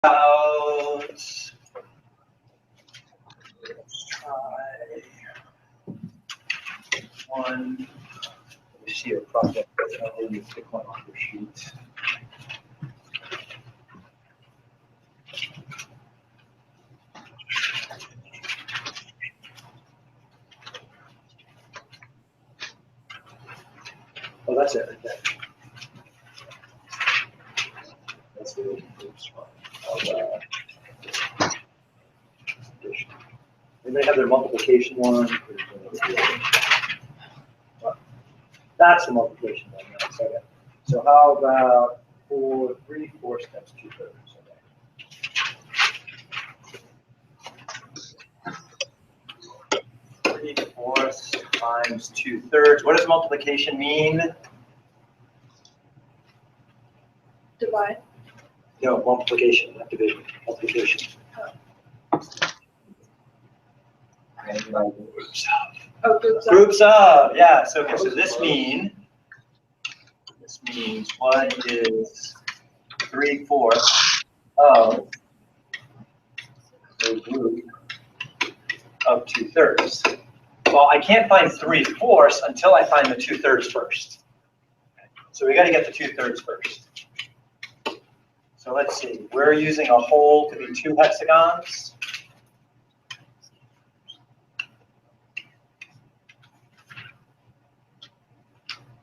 out. Let's try one. Let me see your project. Let me pick one off your sheet. Oh, that's it right there. That's the first one. They may have their multiplication one. That's the multiplication one. Okay. So how about 3 4 steps 2/3? Okay. 3/4 times 2/3. What does multiplication mean? Divide. No, multiplication, not division. Multiplication. Oh, groups up. Groups of, yeah. So, okay, so this means what is 3/4 of a group of 2/3? Well, I can't find 3/4 until I find the 2/3 first. So we got to get the 2/3 first. So let's see. We're using a whole to be 2 hexagons.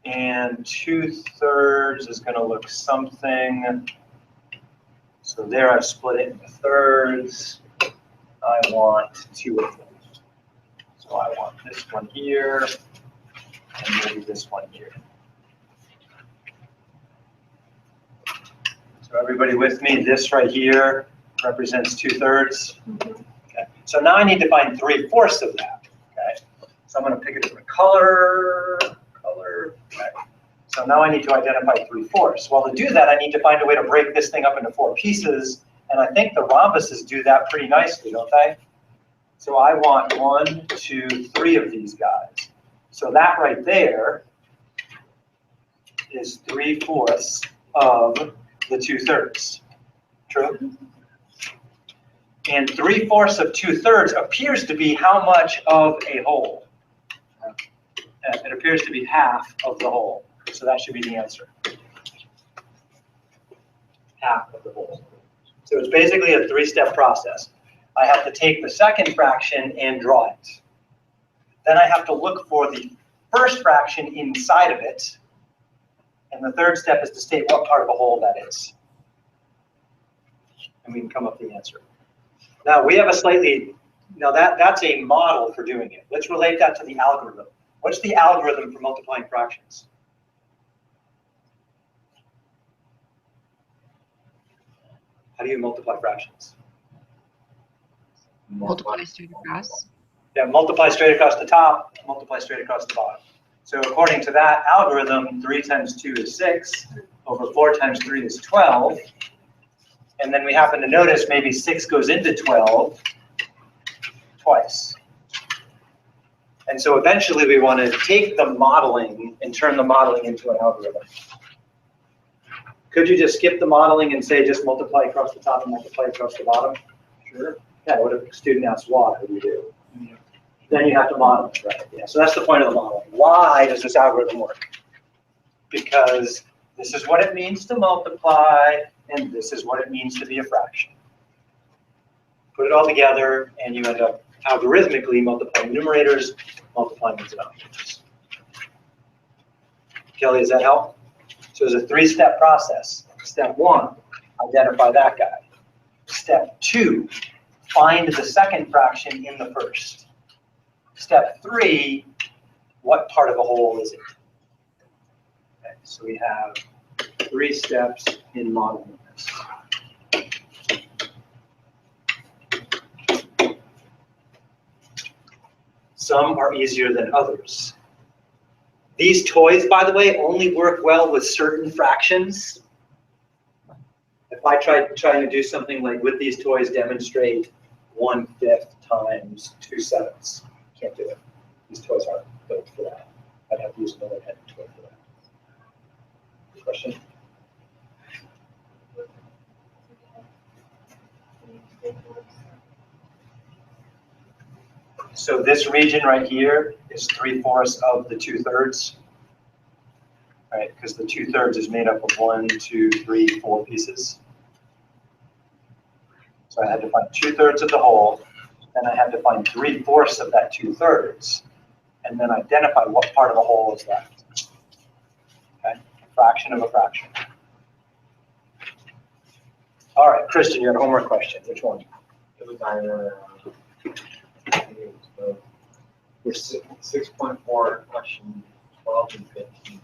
And 2/3 is going to look something. So there I've split it into thirds. I want 2 of them. So I want this one here, and maybe this one here. So everybody with me? This right here represents 2/3. Okay. So now I need to find 3/4 of that. Okay. So I'm going to pick a different color. Okay. So now I need to identify 3/4. Well, to do that, I need to find a way to break this thing up into 4 pieces. And I think the rhombuses do that pretty nicely, don't they? So I want 1, 2, 3 of these guys. So that right there is 3/4 of the 2/3. True? And 3/4 of 2/3 appears to be how much of a whole? It appears to be half of the whole. So that should be the answer. Half of the whole. So it's basically a 3-step process. I have to take the second fraction and draw it. Then I have to look for the first fraction inside of it. And the third step is to state what part of the whole that is. And we can come up with the answer. Now we have a slightly, that's a model for doing it. Let's relate that to the algorithm. What's the algorithm for multiplying fractions? How do you multiply fractions? Multiply straight across. Yeah, multiply straight across the top, multiply straight across the bottom. So according to that algorithm, 3 times 2 is 6, over 4 times 3 is 12. And then we happen to notice maybe 6 goes into 12 twice. And so eventually we want to take the modeling and turn the modeling into an algorithm. Could you just skip the modeling and say just multiply across the top and multiply across the bottom? Sure. Yeah, what if a student asks why? What do you do? Yeah. Then you have to model it, right? Yeah. So that's the point of the modeling. Why does this algorithm work? Because this is what it means to multiply, and this is what it means to be a fraction. Put it all together, and you end up algorithmically multiplying numerators, multiplying the denominators. Kelly, does that help? So it's a 3-step process. Step 1, identify that guy. Step 2, find the second fraction in the first. Step 3, what part of the whole is it? Okay, so we have 3 steps in modeling this. Some are easier than others. These toys, by the way, only work well with certain fractions. If I tried trying to do something like with these toys, demonstrate 1/5 times 2/7, can't do it. These toys aren't built for that. I'd have to use another head toy for that. Question? So this region right here is 3/4 of the 2/3, right? Because the 2/3 is made up of 1, 2, 3, 4 pieces. So I had to find 2/3 of the whole, then I had to find 3/4 of that 2/3, and then identify what part of the whole is left. Okay, a fraction of a fraction. All right, Christian, you had a homework question. Which one? It was either, for 6.4, question 12 and 15.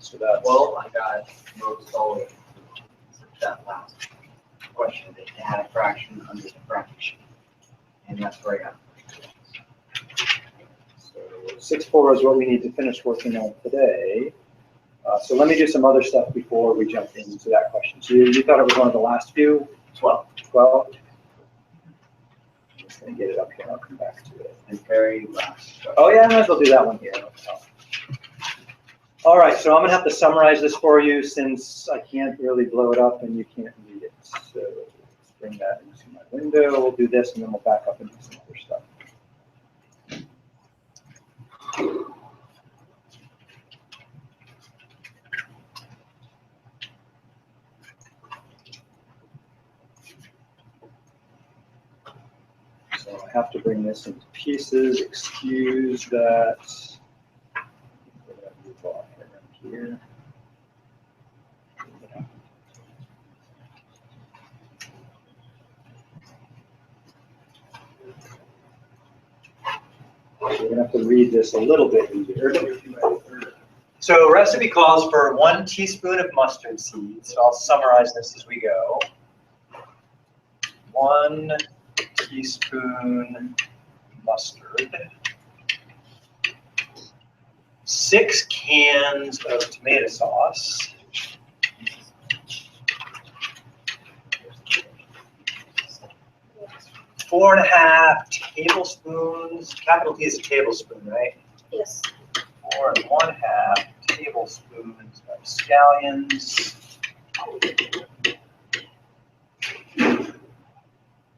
So that's, Well, I got most all of that last question. They had a fraction under the fraction. And that's where I got. so 6/4 is what we need to finish working on today. So let me do some other stuff before we jump into that question. So you thought it was one of the last few? 12. 12? I'm just going to get it up here. I'll come back to it. And very last. Oh, yeah, I might as well do that one here. All right, so I'm going to have to summarize this for you since I can't really blow it up and you can't read it. So let's bring that into my window. We'll do this and then we'll back up and do some other stuff. So I have to bring this into pieces, excuse that. Move off right here. So we're gonna have to read this a little bit easier. So recipe calls for 1 teaspoon of mustard seeds. So I'll summarize this as we go. 1 teaspoon mustard, 6 cans of tomato sauce, 4.5 tablespoons, capital T is a tablespoon, right? Yes. 4.5 tablespoons of scallions,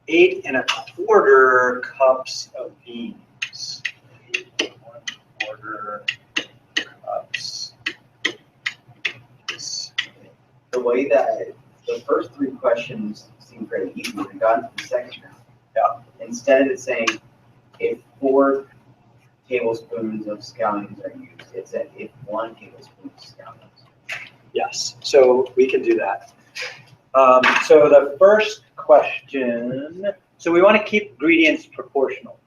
8.25 cups of beans. 8.25 cups. The way that the first 3 questions seem very easy, when we got into the second round. Yeah. Instead of it saying if 4 tablespoons of scallions are used, it said if 1 tablespoon of scallions. Yes, so we can do that. So the first question, so we want to keep ingredients proportional.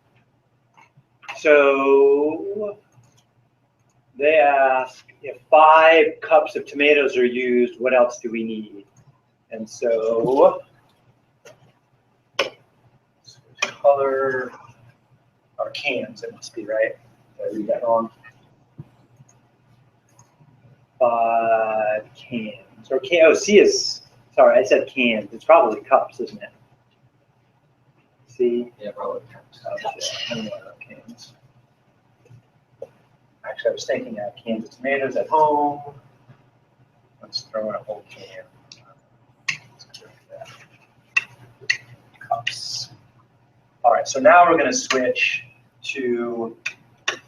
So they ask if 5 cups of tomatoes are used, what else do we need? And so color our cans, it must be, right? Did I read that wrong? 5 cans. Or can, oh, C is, sorry, I said cans. It's probably cups, isn't it? C? Yeah, probably. I don't know about cans. Actually, I was thinking I have cans of tomatoes at home. Let's throw in a whole can. Let's go with that. Cups. All right, so now we're going to switch to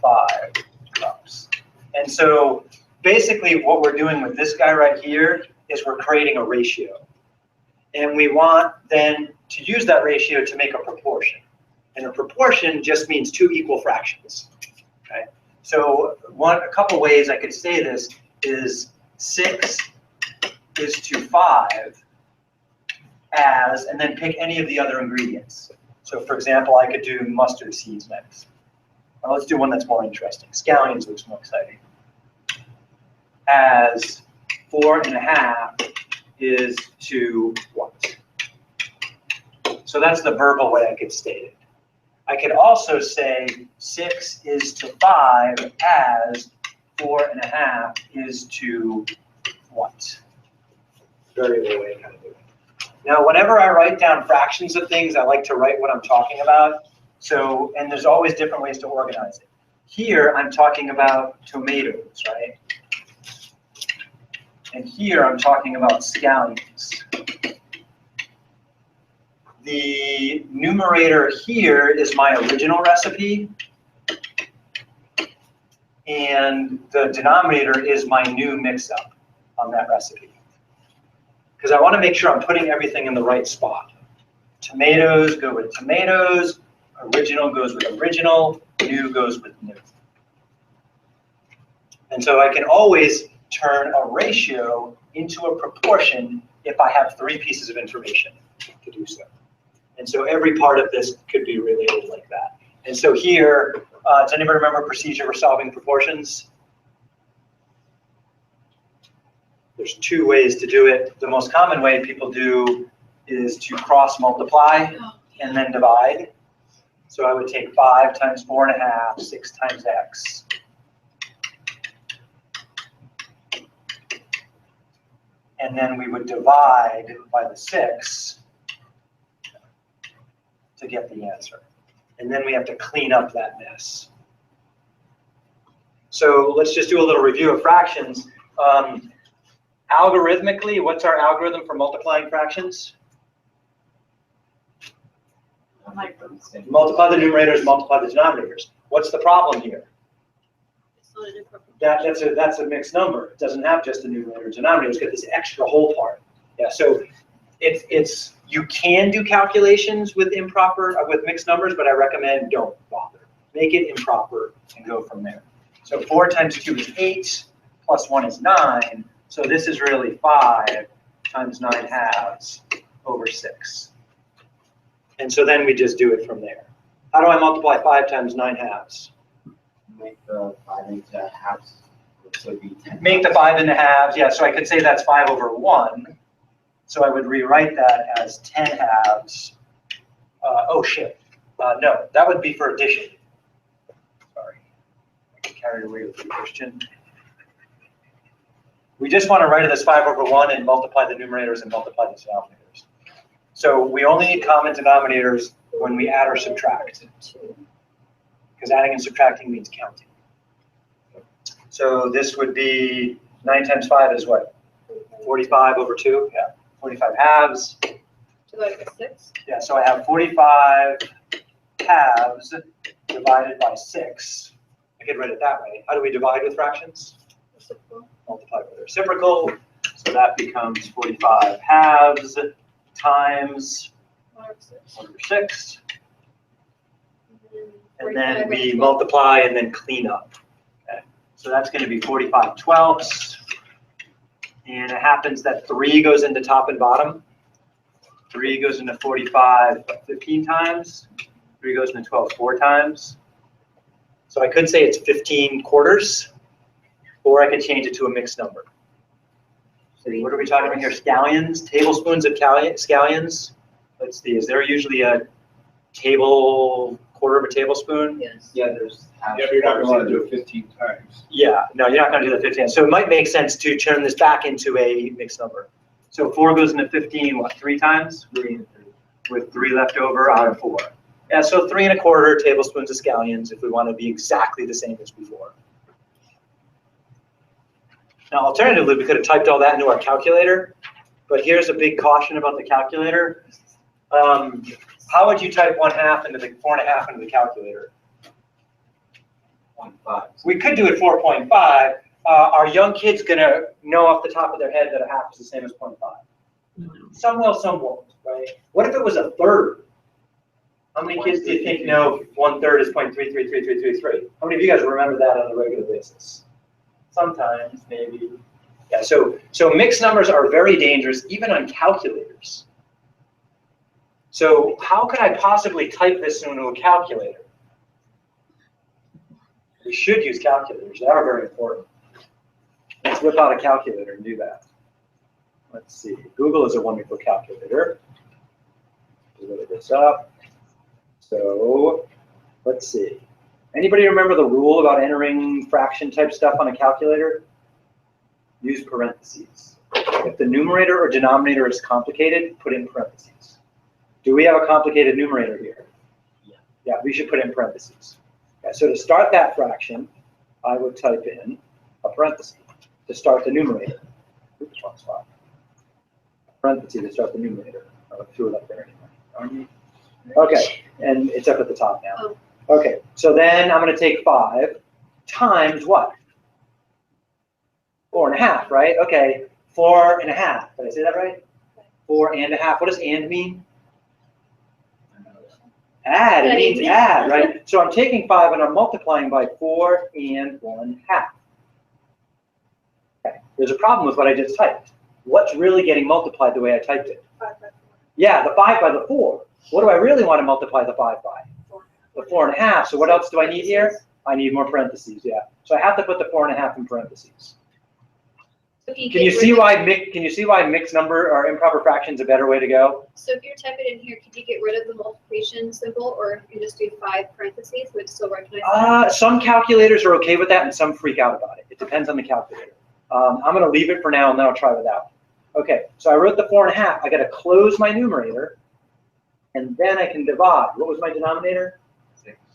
5 cups. And so basically what we're doing with this guy right here is we're creating a ratio. And we want then to use that ratio to make a proportion. And a proportion just means 2 equal fractions. Okay? So a couple ways I could say this is 6 is to 5 as, and then pick any of the other ingredients. So for example, I could do mustard seeds next. Now let's do one that's more interesting. Scallions looks more exciting. As 4.5 is to what? So that's the verbal way I could state it. I could also say 6 is to 5 as 4.5 is to what? Very little way to kind of do it. Now, whenever I write down fractions of things, I like to write what I'm talking about. So, and there's always different ways to organize it. Here, I'm talking about tomatoes, right? And here, I'm talking about scallions. the numerator here is my original recipe, and the denominator is my new mix-up on that recipe. Because I want to make sure I'm putting everything in the right spot. Tomatoes go with tomatoes, original goes with original, new goes with new. And so I can always turn a ratio into a proportion if I have 3 pieces of information to do so. And so every part of this could be related like that. And so here, does anybody remember procedure for solving proportions? There's 2 ways to do it. The most common way people do is to cross multiply and then divide. So I would take 5 times 4.5, 6 times x. And then we would divide by the 6 to get the answer. And then we have to clean up that mess. So let's just do a little review of fractions. Algorithmically, what's our algorithm for multiplying fractions? Multiply the numerators, multiply the denominators. What's the problem here? That's a mixed number. It doesn't have just a numerator and denominator. It's got this extra whole part. Yeah, so it's you can do calculations with mixed numbers, but I recommend don't bother. Make it improper and go from there. So 4 times 2 is 8, plus 1 is 9. So this is really 5 times 9 halves over 6. And so then we just do it from there. How do I multiply 5 times 9 halves? Make the 5 into halves. So it'd be 10. Make the 5 into halves. Yeah, so I could say that's 5 over 1. So I would rewrite that as 10 halves. Oh, shit. No, that would be for addition. Sorry. I get carried away with the question. We just want to write it as 5 over 1 and multiply the numerators and multiply the denominators. So we only need common denominators when we add or subtract. Because adding and subtracting means counting. So this would be 9 times 5 is what? 45 over 2? Yeah. 45 halves. Divided by 6? Yeah, so I have 45 halves divided by 6. I could write it that way. How do we divide with fractions? Reciprocal. Multiply by the reciprocal. So that becomes 45 halves times 1 over 6. 1 over 6. And 45 then we over 12. multiply and then clean up. Okay. So that's going to be 45 twelfths. And it happens that 3 goes into top and bottom. 3 goes into 45 15 times. 3 goes into 12 4 times. So I could say it's 15 quarters, or I could change it to a mixed number. So what are we talking about here? Scallions? Tablespoons of scallions? Let's see, is there usually a quarter of a tablespoon? Yes. Yeah, there's half. Yeah, but you're not going to want to do it 15 times. Yeah, no, you're not going to do the 15. So it might make sense to turn this back into a mixed number. So 4 goes into 15, what, 3 times? 3 and 3. With 3 left over out of 4. Yeah, so 3 1/4 tablespoons of scallions if we want to be exactly the same as before. Now, alternatively, we could have typed all that into our calculator, but here's a big caution about the calculator. How would you type 1/2 into the 4.5 into the calculator? 0.5. We could do it 4.5. Are young kids going to know off the top of their head that 1/2 is the same as 0.5? Some will, some won't, right? What if it was 1/3? How many kids do you think know 1/3 is 0.333333? How many of you guys remember that on a regular basis? Sometimes, maybe. Yeah, so mixed numbers are very dangerous, even on calculators. So how could I possibly type this into a calculator? We should use calculators. They are very important. Let's whip out a calculator and do that. Let's see. Google is a wonderful calculator. Load this up. So let's see. Anybody remember the rule about entering fraction type stuff on a calculator? Use parentheses. If the numerator or denominator is complicated, put in parentheses. Do we have a complicated numerator here? Yeah, we should put in parentheses. Okay, so to start that fraction, I would type in a parenthesis to start the numerator. Oops, wrong spot. Parenthesis to start the numerator. I threw it up there anyway. Okay, and it's up at the top now. Oh. Okay, so then I'm gonna take 5 times what? 4.5, right? Okay, 4.5. Did I say that right? 4.5. What does and mean? Add, it means add, right? So I'm taking 5 and I'm multiplying by 4 and 1/2. Okay, there's a problem with what I just typed. What's really getting multiplied the way I typed it? 5 by 4. Yeah, the 5 by the 4. What do I really want to multiply the 5 by? 4. The 4.5. So what else do I need here? I need more parentheses, yeah. So I have to put the 4.5 in parentheses. So Can you see why mixed number or improper fraction is a better way to go? So if you're typing in here, could you get rid of the multiplication symbol, or you can just do 5 parentheses, would it still recognize that? Some calculators are okay with that and some freak out about it. It depends on the calculator. I'm going to leave it for now and then I'll try without. Okay, so I wrote the 4.5. I got to close my numerator and then I can divide. What was my denominator?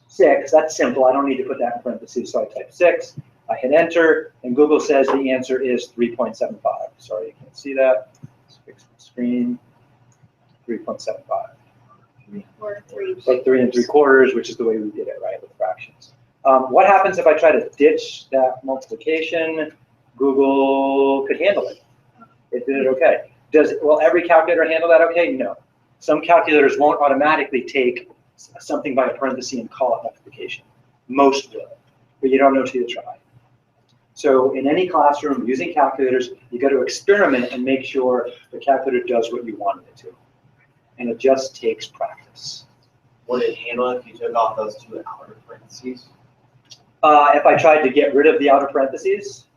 6. That's simple. I don't need to put that in parentheses, so I type 6. I hit enter, and Google says the answer is 3.75. Sorry, you can't see that. Let's fix the screen. 3.75. Or 3. Like 3 3/4, which is the way we did it, right, with fractions. What happens if I try to ditch that multiplication? Google could handle it. It did it okay. Will every calculator handle that okay? No. Some calculators won't automatically take something by a parenthesis and call it multiplication. Most will, but you don't know till you try. So in any classroom using calculators, you got to experiment and make sure the calculator does what you wanted it to. And it just takes practice. Would it handle if you took off those 2 outer parentheses? If I tried to get rid of the outer parentheses,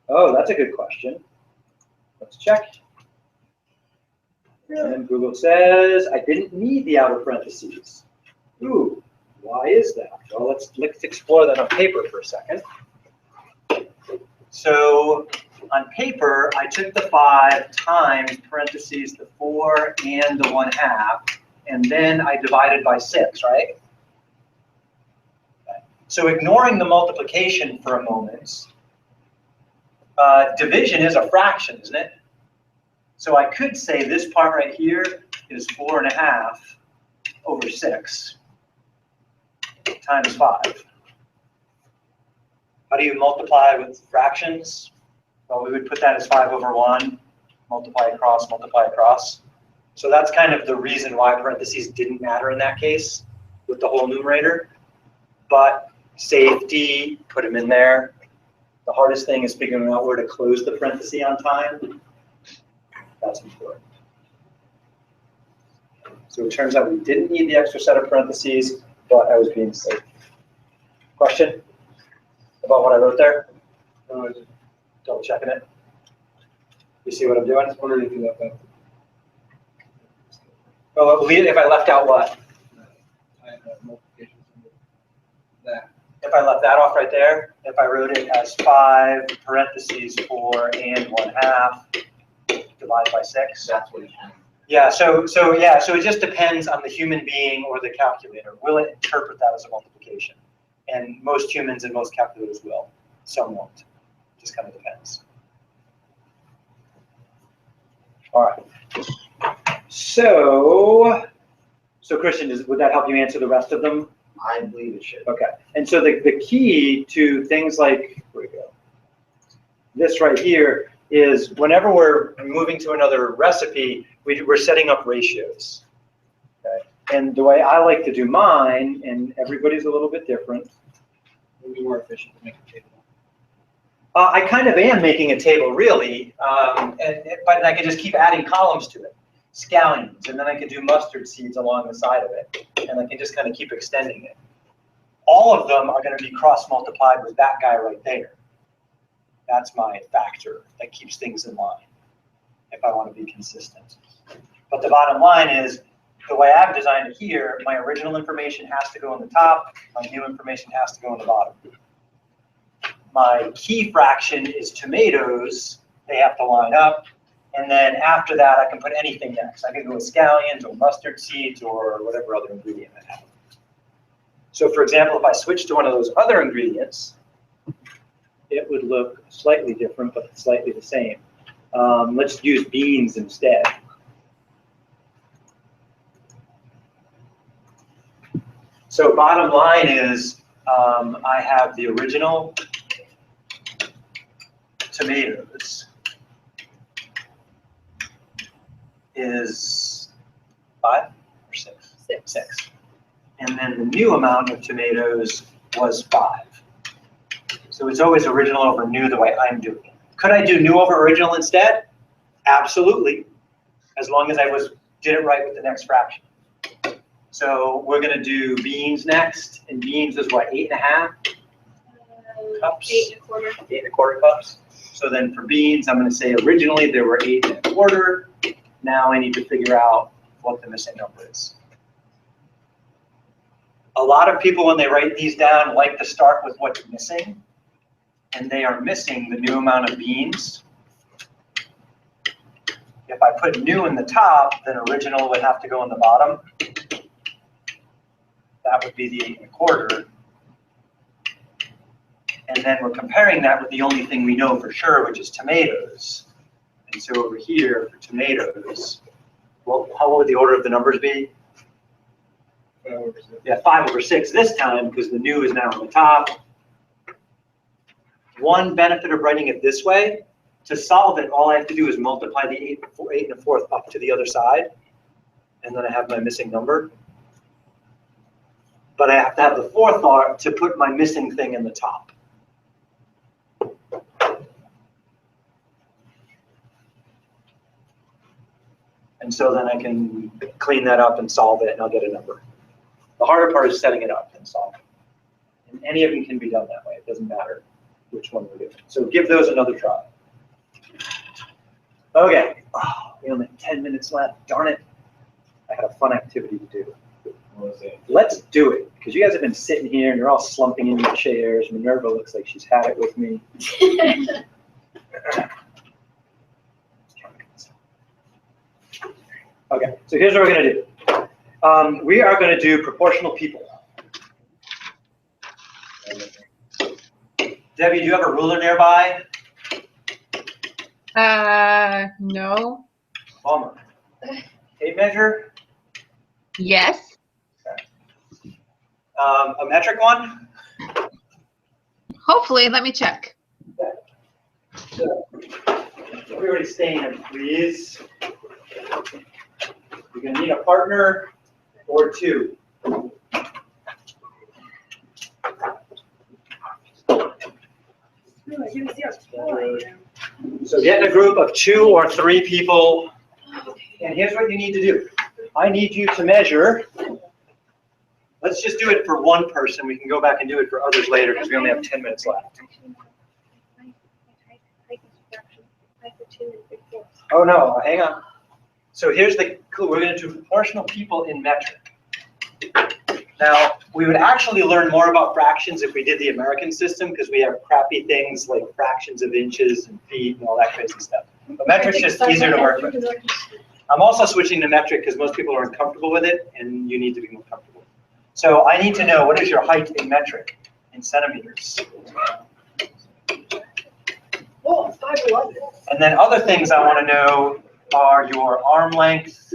oh, that's a good question. Let's check. And Google says I didn't need the outer parentheses. Ooh, why is that? Well, let's explore that on paper for a second. So on paper, I took the 5 times parentheses the 4 and the 1/2, and then I divided by 6, right? Okay. So ignoring the multiplication for a moment, division is a fraction, isn't it? So I could say this part right here is 4.5 over 6 times 5. How do you multiply with fractions? Well, we would put that as 5 over 1, multiply across, multiply across. So that's kind of the reason why parentheses didn't matter in that case with the whole numerator. But safety, put them in there. The hardest thing is figuring out where to close the parenthesis on time. That's important. So it turns out we didn't need the extra set of parentheses, but I was being safe. Question about what I wrote there? No, I just Double checking it. You see what I'm doing? wondering if you left out. Oh, if I left out what? I have multiplication symbol. That. If I left that off right there, if I wrote it as 5 parentheses 4 and 1/2 divided by 6. That's what it had. Yeah, so it just depends on the human being or the calculator. Will it interpret that as a multiplication? And most humans and most calculators will. Some won't. Just kind of depends. All right. So Christian, would that help you answer the rest of them? I believe it should. Okay. And so the key to things like, where we go? This right here is whenever we're moving to another recipe, we're setting up ratios. Okay. And the way I like to do mine, and everybody's a little bit different. It would be more efficient to make a table. I kind of am making a table, really, but I could just keep adding columns to it. Scallions, and then I could do mustard seeds along the side of it, and I can just kind of keep extending it. All of them are going to be cross-multiplied with that guy right there. That's my factor that keeps things in line if I want to be consistent. But the bottom line is, the way I've designed it here, my original information has to go on the top, my new information has to go on the bottom. My key fraction is tomatoes, they have to line up, and then after that I can put anything next. I can go with scallions or mustard seeds or whatever other ingredient I have. So for example, if I switch to one of those other ingredients, it would look slightly different, but slightly the same. Let's use beans instead. So bottom line is, I have the original tomatoes is 5 or 6? 6. And then the new amount of tomatoes was 5. So it's always original over new the way I'm doing it. Could I do new over original instead? Absolutely, as long as I did it right with the next fraction. So we're gonna do beans next, and beans is what, 8.5 cups? 8 1/4. 8 1/4 cups. So then for beans, I'm gonna say originally there were 8 1/4. Now I need to figure out what the missing number is. A lot of people, when they write these down, like to start with what's missing, and they are missing the new amount of beans. If I put new in the top, then original would have to go in the bottom. That would be the 8 1/4. And then we're comparing that with the only thing we know for sure, which is tomatoes. And so over here for tomatoes, well, how would the order of the numbers be? 5/6. Yeah, 5/6 this time because the new is now on the top. One benefit of writing it this way, to solve it, all I have to do is multiply the 8 1/4 up to the other side, and then I have my missing number. But I have to have the forethought to put my missing thing in the top. And so then I can clean that up and solve it, and I'll get a number. The harder part is setting it up and solving. And any of them can be done that way. It doesn't matter which one we're doing. So give those another try. Okay, we only have 10 minutes left. Darn it. I had a fun activity to do. What was it? Let's do it, because you guys have been sitting here and you're all slumping in your chairs. Minerva looks like she's had it with me. Okay, so here's what we're gonna do. We are gonna do proportional people. Debbie, do you have a ruler nearby? No. Bummer. Tape measure? Yes. A metric one? Hopefully, let me check. Everybody stay in, please. You're gonna need a partner or two. So get in a group of 2 or 3 people, and here's what you need to do. I need you to measure. Let's just do it for one person. We can go back and do it for others later because we only have 10 minutes left. Oh no, hang on. So here's the clue. We're going to do proportional people in metric. Now, we would actually learn more about fractions if we did the American system because we have crappy things like fractions of inches and feet and all that crazy stuff. But metric's just easier to work with. I'm also switching to metric because most people are uncomfortable with it and you need to be more comfortable. So I need to know, what is your height in metric, in centimeters? Oh, 5'11". And then other things I want to know are your arm length,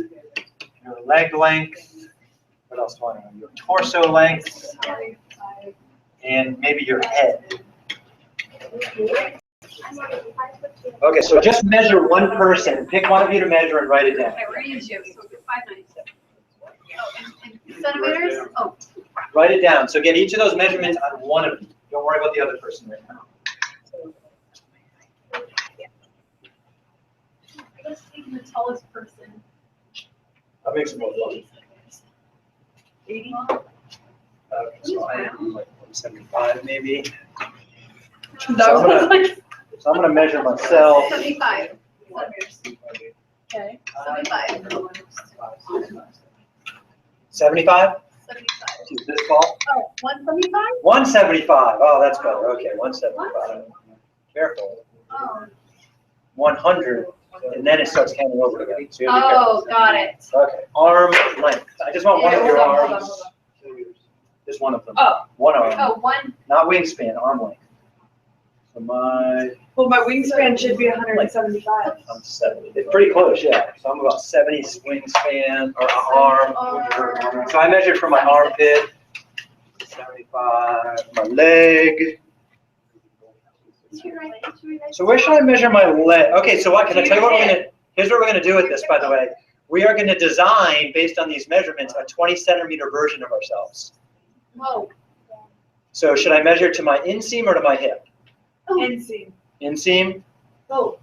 your leg length, what else do I know? Your torso length, and maybe your head. Okay, so just measure one person. Pick one of you to measure and write it down. Okay, we're gonna use you, so 5'9". Oh, and centimeters? Oh. Write it down. So get each of those measurements on one of you. Don't worry about the other person right now. I guess being the tallest person. That makes it more fun. 80. So I am like 175 maybe. That was So I'm gonna measure myself. 75 centimeters. okay. 75. 75? 75. Is this ball? Oh, 175? 175. Oh, that's better. Okay, 175. Careful. Oh. 100, and then it starts counting over again. So you have to be Oh, got it. careful. Okay, arm length. I just want one of your Hold on, arms. Just one of them. Oh. One arm. Oh, one. Not wingspan, arm length. So Well, my wingspan should be 175. I'm 70. It's pretty close, yeah. So I'm about 70 wingspan or arm. So I measured from my armpit my leg. So where should I measure my leg? Okay, so what, can I tell you what we're gonna, here's what we're gonna do with this, by the way. We are gonna design, based on these measurements, a 20 centimeter version of ourselves. Whoa. So should I measure to my inseam or to my hip? Inseam. Inseam? Oh.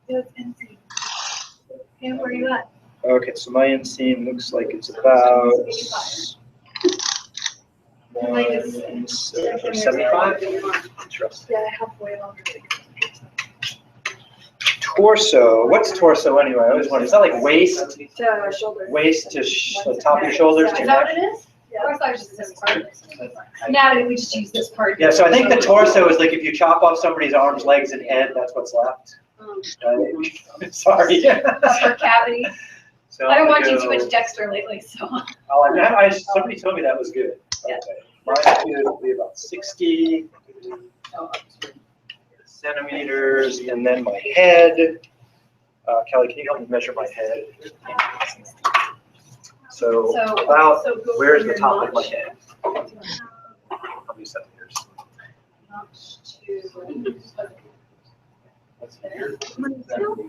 It's inseam. Okay, where are you at? Okay, so my inseam looks like it's about 75. Interesting. Yeah, I have way longer. Torso, what's torso anyway? I always wonder, is that like waist, To shoulder. waist to the top of your shoulders to Is your that what neck? it is? Of course, I was just this part. Now we just use this part. Yeah, so I think the torso is like if you chop off somebody's arms, legs, and head, that's what's left. Sorry. Upper cavity. So I don't I'm watch gonna too go- much Dexter lately, so. Oh, somebody told me that was good. Yeah. Okay. Mine will be about 60 centimeters, and then my head. Kelly, can you help me measure my head? So about, where's the top of my head? How many centimeters?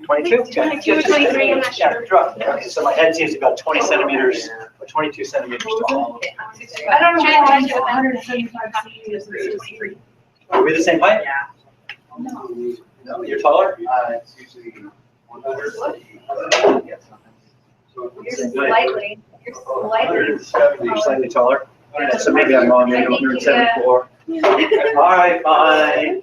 22? 22 or 23, I'm not Yeah, sure. drop. Okay, so my head seems to be about 20 centimeters, or 22 centimeters tall. I don't know Trying how to I'm measure that. 175 centimeters. Are we the same height? No. No, you're taller? It's usually 100. Yes. You're slightly, You're slightly taller? Yeah, so maybe I'm wrong, maybe I'm 174. All right, fine.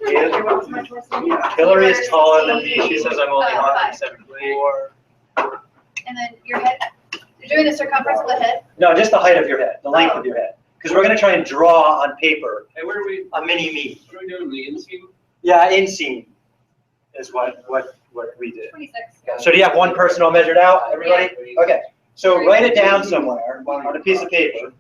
Hillary is taller than me, she says I'm only 174. And then your head, you're doing the circumference of the head? No, just the height of your head, the length of your head. Because we're gonna try and draw on paper Hey, where are we, a mini me. what are we doing, the inseam? Yeah, inseam is what we did. 26. So do you have one person all measured out, everybody? Okay, so write it down somewhere on a piece of paper.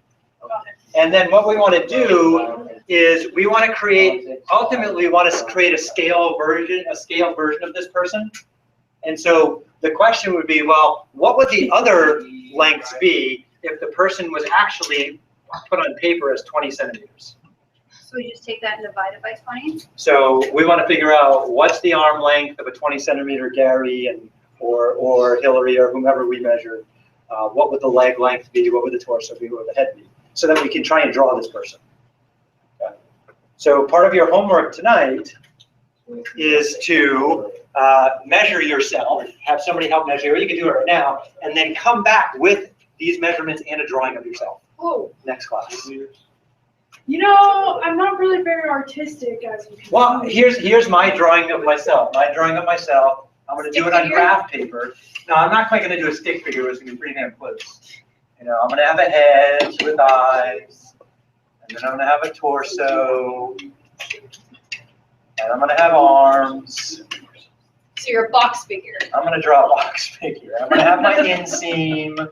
And then what we want to do is we want to create, ultimately we want to create a scale version of this person. And so the question would be, well, what would the other lengths be if the person was actually put on paper as 20 centimeters? So we just take that and divide it by 20? So we want to figure out what's the arm length of a 20 centimeter Gary and or Hillary or whomever we measured. What would the leg length be? What would the torso be? What would the head be? So that we can try and draw this person. Okay. So part of your homework tonight is to measure yourself, have somebody help measure, or you can do it right now, and then come back with these measurements and a drawing of yourself Oh, next class. you know, I'm not really very artistic as you can Well, see. here's my drawing of myself. My drawing of myself. I'm going to do it on Stick figure? graph paper. No, I'm not quite going to do a stick figure. It's going to be pretty damn close. You know, I'm going to have a head with eyes, and then I'm going to have a torso, and I'm going to have arms. So you're a box figure. I'm going to draw a box figure. I'm going to have my inseam.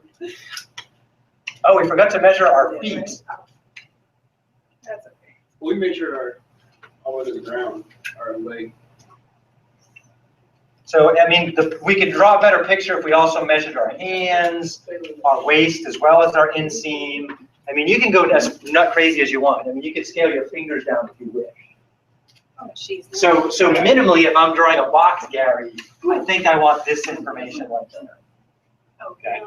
Oh, we forgot to measure our feet. That's okay. We measured our, all the way to the ground, our leg. So, I mean, we could draw a better picture if we also measured our hands, our waist, as well as our inseam. I mean, you can go as nut crazy as you want. I mean, you can scale your fingers down if you wish. Oh, jeez. So minimally, if I'm drawing a box, Gary, I think I want this information like that. Okay.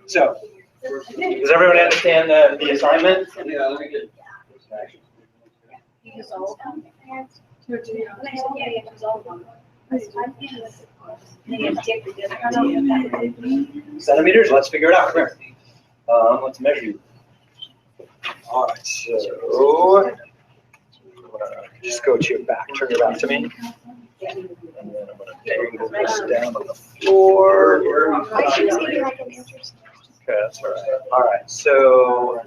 So, does everyone understand the assignment? Yeah, let me get. You use all of them? No, do you? Yeah, you use all of them. Centimeters, let's figure it out. Come here. Let's measure you. All right, so just go to your back, turn your back to me. And then I'm gonna angle this down on the floor. Okay, that's all right. All right, so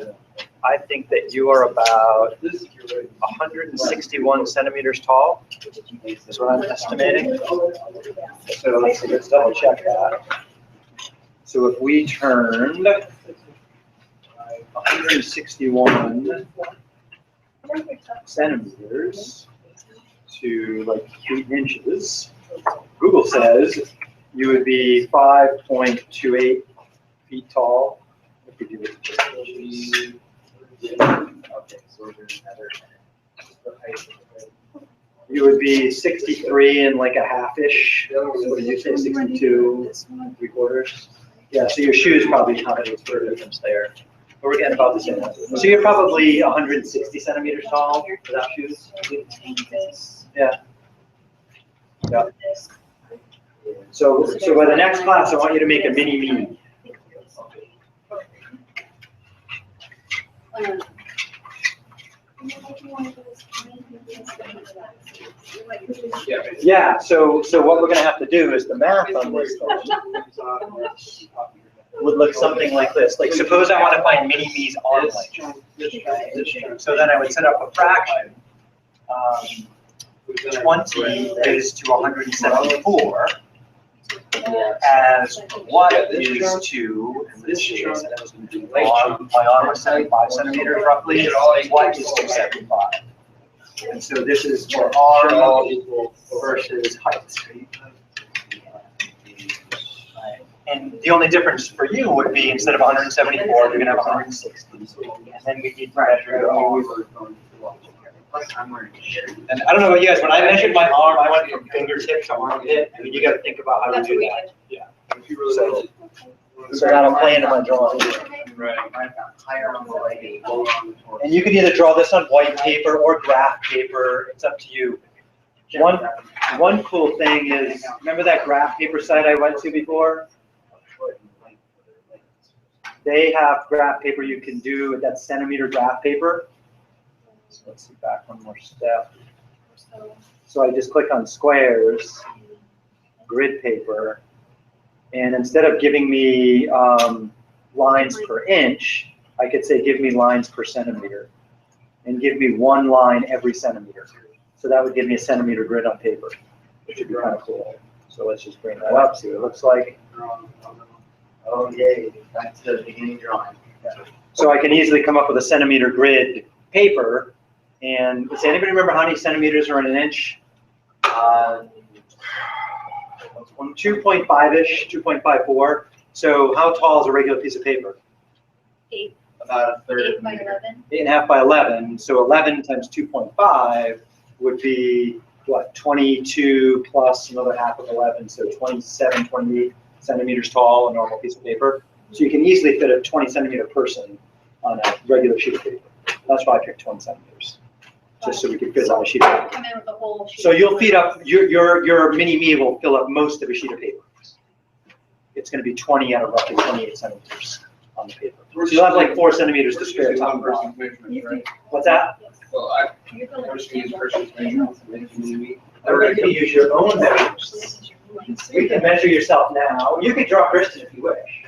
I think that you are about 161 centimeters tall, is what I'm estimating. So let's double check that. So if we turned 161 centimeters to like 8 inches, Google says you would be 5.28 feet tall. If we do it in inches. Okay, so we're doing another. The height of the grade. You would be 63 and like a half-ish. What did you say, 62, 3/4? Yeah, so your shoes probably accommodate for a difference there. But we're getting about the same. So you're probably 160 centimeters tall without shoes? Yeah. Yeah. So by the next class, I want you to make a mini me. Yeah, so what we're gonna have to do is the math on this would look something like this. Like suppose I want to find mini me's arm length. So then I would set up a fraction. 20 is to 174 as what is to, in this case, and I was going to do my arm was 75 centimeters roughly, what is 275? And so this is for arm versus height. And the only difference for you would be instead of 174, you're going to have 160. And then we need to measure your arm. I'm wearing a shirt. And I don't know about you guys, when I measured my arm, I went from fingertip to armpit. I mean, you got to think about how to That's do what we that. did. Yeah. So that'll play into my drawing. Right. I've got higher on the leg and lower on the torso. And you could either draw this on white paper or graph paper. It's up to you. One cool thing is, remember that graph paper site I went to before? They have graph paper you can do, that centimeter graph paper. So let's see, back one more step. So I just click on squares, grid paper, and instead of giving me lines per inch, I could say give me lines per centimeter, and give me one line every centimeter. So that would give me a centimeter grid on paper, which would be kind of cool. So let's just bring that up, see what it looks like. Oh, yay, that's the beginning drawing. So I can easily come up with a centimeter grid paper. And does anybody remember how many centimeters are in an inch? 2.5-ish, 2.54. So how tall is a regular piece of paper? About a third. 8 by 11. 8.5 by 11. So 11 times 2.5 would be, what, 22 plus another half of 11. So 27, 28 centimeters tall, a normal piece of paper. So you can easily fit a 20 centimeter person on a regular sheet of paper. That's why I picked 20 centimeters. Just so we could fit it on a sheet of paper. Come in with the whole sheet. So you'll feed up, your mini me will fill up most of a sheet of paper. It's gonna be 20 out of roughly 28 centimeters on the paper. So you'll have like 4 centimeters to spare top and bottom. What's that? Well, first use person's measurements, Everybody can use your own measurements. You can measure yourself now. You can draw Kristen if you wish.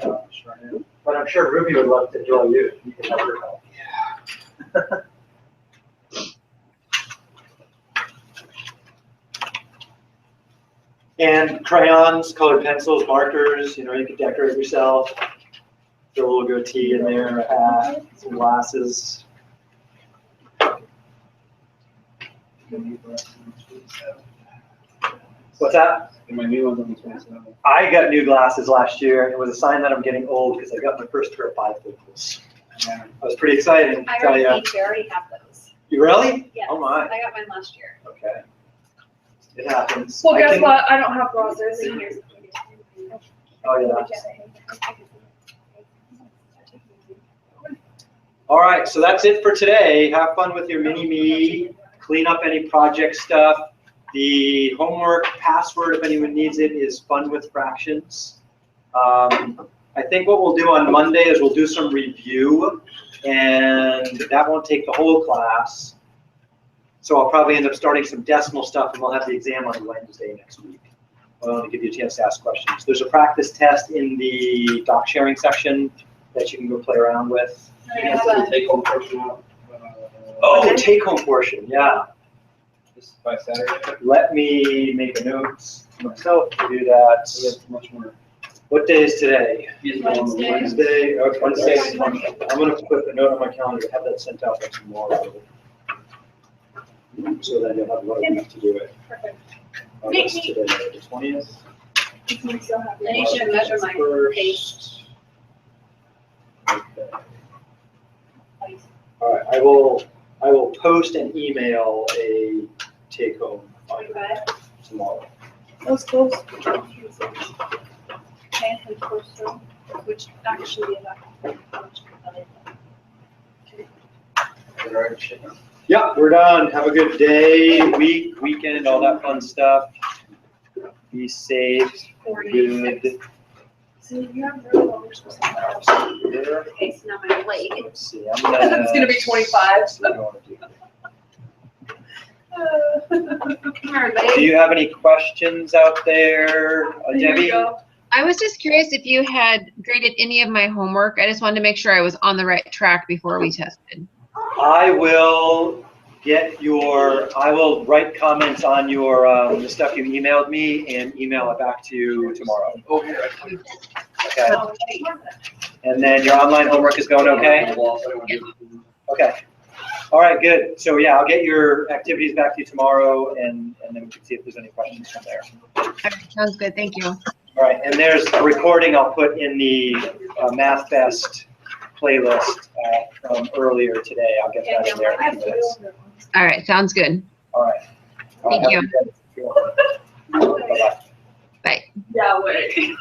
But I'm sure Ruby would love to draw you. You can help her help. And crayons, colored pencils, markers, you can decorate yourself. Throw a little goatee in there, a hat, some glasses. What's that? And my new one's on the 27th. I got new glasses last year, and it was a sign that I'm getting old because I got my first pair of bifocals. I was pretty excited, I to tell already you. paid you already have those. You really? Yes. Oh my. I got mine last year. Okay. It happens. Well, I guess can- what? I don't have glasses. Oh, yeah. All right, so that's it for today. Have fun with your mini-me. Clean up any project stuff. The homework password, if anyone needs it, is fun with fractions. I think what we'll do on Monday is we'll do some review, and that won't take the whole class. So I'll probably end up starting some decimal stuff, and we'll have the exam on Wednesday next week. I'll give you a chance to ask questions. There's a practice test in the doc sharing section that you can go play around with. Take home portion out. Oh, take-home portion, yeah. This by Saturday. Let me make a note to myself to do that. So that's much more. What day is today? Wednesday. Wednesday. Okay, Wednesday. I'm gonna put a note on my calendar to have that sent out by tomorrow. So that you'll have a lot of week to do it. Perfect. What's today, the 20th? I need you to measure my pace. Okay. All right, I will post and email a take-home final tomorrow. That was close. Okay, and coastal. Which actually is Is it already shipping? Yeah, we're done. Have a good day, week, weekend, all that fun stuff. Be safe, 46. good. So you have really what we're supposed to have. Here. Okay, so now my leg. Let's see, I'm gonna. It's gonna be 25. see what I wanna do. Come on, Do buddy. you have any questions out there, Here we Debbie? go. I was just curious if you had graded any of my homework. I just wanted to make sure I was on the right track before we tested. I will I will write comments on your, the stuff you emailed me and email it back to you tomorrow. Okay. Okay? And then your online homework is going okay? Okay. All right, good. So yeah, I'll get your activities back to you tomorrow and then we can see if there's any questions from there. All right, sounds good. Thank you. All right, and there's a recording I'll put in the Math Fest playlist from earlier today. I'll get that in there in a few minutes. All right, sounds good. All right. All right, Thank have a good day. Bye-bye. Bye. Yeah, wait.